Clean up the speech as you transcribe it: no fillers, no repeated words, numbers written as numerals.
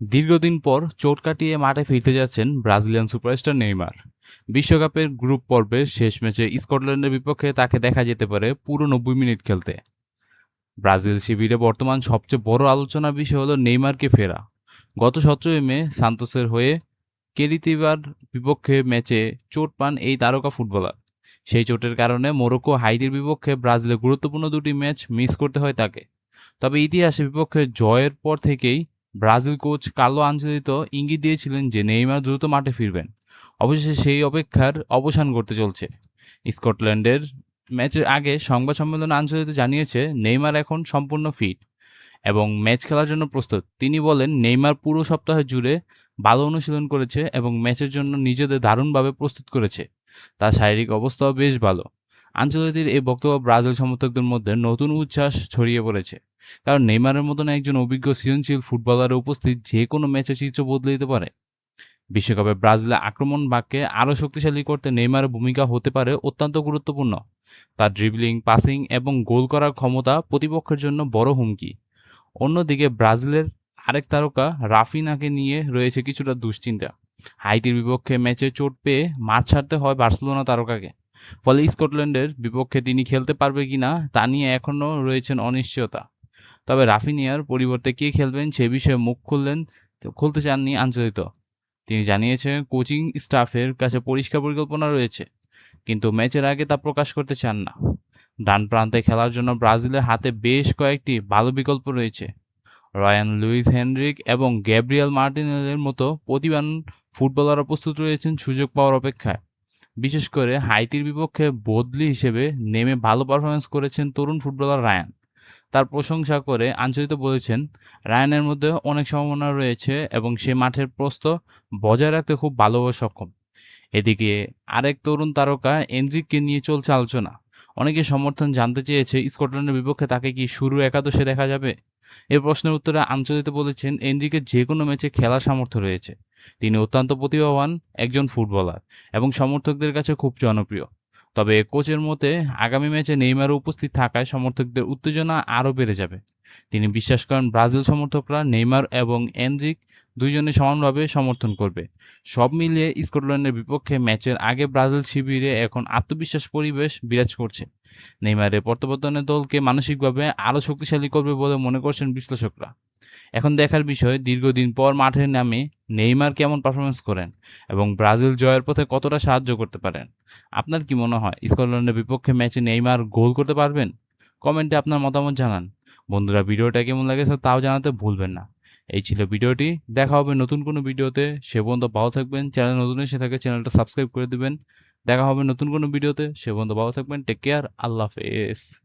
দীর্ঘদিন পর চোট কাটিয়ে মাঠে ফিরতে যাচ্ছেন ব্রাজিলিয়ান সুপারস্টার নেইমার। বিশ্বকাপের গ্রুপ পর্বের শেষ ম্যাচে স্কটল্যান্ডের বিপক্ষে তাকে দেখা যেতে পারে পুরো ৯০ মিনিট খেলতে। ব্রাজিল শিবিরে বর্তমান সবচেয়ে বড় আলোচনার বিষয় হলো নেইমারকে ফেরা। গত ১৭ মে সান্তোসের হয়ে কেরিতিবার বিপক্ষে ম্যাচে চোট পান এই তারকা ফুটবলার। সেই চোটের কারণে মোরক্কো হাইতির বিপক্ষে ব্রাজিলের গুরুত্বপূর্ণ দুটি ম্যাচ মিস করতে হয় তাকে। তবে ইতিহাসে বিপক্ষে জয়ের পর থেকেই ব্রাজিল কোচ কার্লো আনচেলত্তি ইঙ্গিত দিয়েছিলেন যে নেইমার দ্রুত মাঠে ফিরবেন। অবশেষে সেই অপেক্ষার অবসান ঘটতে চলছে। স্কটল্যান্ডের ম্যাচের আগে সংবাদ সম্মেলনে আনচেলত্তি জানিয়েছে নেইমার এখন সম্পূর্ণ ফিট এবং ম্যাচ খেলার জন্য প্রস্তুত। তিনি বলেন, নেইমার পুরো সপ্তাহ জুড়ে ভালো অনুশীলন করেছে এবং ম্যাচের জন্য নিজেদের দারুণভাবে প্রস্তুত করেছে। তার শারীরিক অবস্থাও বেশ ভালো। আনচেলত্তির এই বক্তব্য ব্রাজিল সমর্থকদের মধ্যে নতুন উচ্ছ্বাস ছড়িয়ে পড়েছে, কারণ নেইমারের মতন একজন অভিজ্ঞ সৃজনশীল ফুটবলারের উপস্থিত যে কোনো ম্যাচের চিত্র বদলে দিতে পারে। বিশ্বকাপে ব্রাজিলের আক্রমণ ভাগকে আরও শক্তিশালী করতে নেইমারের ভূমিকা হতে পারে অত্যন্ত গুরুত্বপূর্ণ। তার ড্রিবলিং, পাসিং এবং গোল করার ক্ষমতা প্রতিপক্ষের জন্য বড় হুমকি। অন্যদিকে ব্রাজিলের আরেক তারকা রাফিনাকে নিয়ে রয়েছে কিছুটা দুশ্চিন্তা। হাইতির বিপক্ষে ম্যাচে চোট পেয়ে মাঠ ছাড়তে হয় বার্সেলোনা তারকাকে। ফলে স্কটল্যান্ডের বিপক্ষে তিনি খেলতে পারবে কিনা তা নিয়ে এখনও রয়েছেন অনিশ্চয়তা। তবে রাফিনিয়ার পরিবর্তে কে খেলবেন সে বিষয়ে মুখ খুলতে চাননি আনচেলত্তি। তিনি জানিয়েছেন, কোচিং স্টাফের কাছে পরিষ্কার পরিকল্পনা রয়েছে, কিন্তু ম্যাচের আগে তা প্রকাশ করতে চান না। ডান প্রান্তে খেলার জন্য ব্রাজিলের হাতে বেশ কয়েকটি ভালো বিকল্প রয়েছে। রায়ান লুইস হেনরিক এবং গ্যাব্রিয়েল মার্টিনেলের মতো প্রতিভাবান ফুটবলাররা প্রস্তুত রয়েছেন সুযোগ পাওয়ার অপেক্ষায়। বিশেষ করে হাইতির বিপক্ষে বদলি হিসেবে নেমে ভালো পারফরমেন্স করেছেন তরুণ ফুটবলার রায়ান। তার প্রশংসা করে আনচেলত্তি বলেছেন, রায়ানের মধ্যে অনেক সম্ভাবনা রয়েছে এবং সে মাঠের প্রস্থ বজায় রাখতে খুব ভালোভাবে সক্ষম। এদিকে আরেক তরুণ তারকা এনরিককে নিয়ে চলছে আলোচনা। অনেকে সমর্থন জানতে চেয়েছে স্কটল্যান্ডের বিপক্ষে তাকে কি শুরু একাদশে দেখা যাবে। এর প্রশ্নের উত্তরে আনচেলত্তি বলেছেন, এনরিকের যে কোনো ম্যাচে খেলার সামর্থ্য রয়েছে। তিনি অত্যন্ত প্রতিভাবান একজন ফুটবলার এবং সমর্থকদের কাছে খুব জনপ্রিয়। তবে কোচের মতে আগামী ম্যাচে নেইমারও উপস্থিত থাকায় সমর্থকদের উত্তেজনা আরও বেড়ে যাবে। তিনি বিশ্বাস করেন ব্রাজিল সমর্থকরা নেইমার এবং এনরিক দুইজনে সমানভাবে সমর্থন করবে। সব মিলিয়ে স্কটল্যান্ডের বিপক্ষে ম্যাচের আগে ব্রাজিল শিবিরে এখন আত্মবিশ্বাস পরিবেশ বিরাজ করছে। নেইমারের প্রত্যাবর্তনের দলকে মানসিকভাবে আরও শক্তিশালী করবে বলে মনে করছেন বিশ্লেষকরা। এখন দেখার বিষয়, দীর্ঘদিন পর মাঠে নামে নেইমার কেমন পারফরমেন্স করেন এবং ব্রাজিল জয়ের পথে কতটা সাহায্য করতে পারেন। আপনার কি মনে হয়, স্কটল্যান্ডের বিপক্ষে ম্যাচে নেইমার গোল করতে পারবেন? কমেন্টে আপনার মতামত জানান। বন্ধুরা, ভিডিওটা কেমন লেগেছে তাও জানাতে ভুলবেন না। এই ছিল ভিডিওটি। দেখা হবে নতুন কোনো ভিডিওতে। সে পর্যন্ত ভালো থাকবেন। চ্যানেল নতুন এসে থাকে চ্যানেলটা সাবস্ক্রাইব করে দিবেন। দেখা হবে নতুন কোনো ভিডিওতে। সে পর্যন্ত ভালো থাকবেন। Take care. আল্লাহ হাফেজ।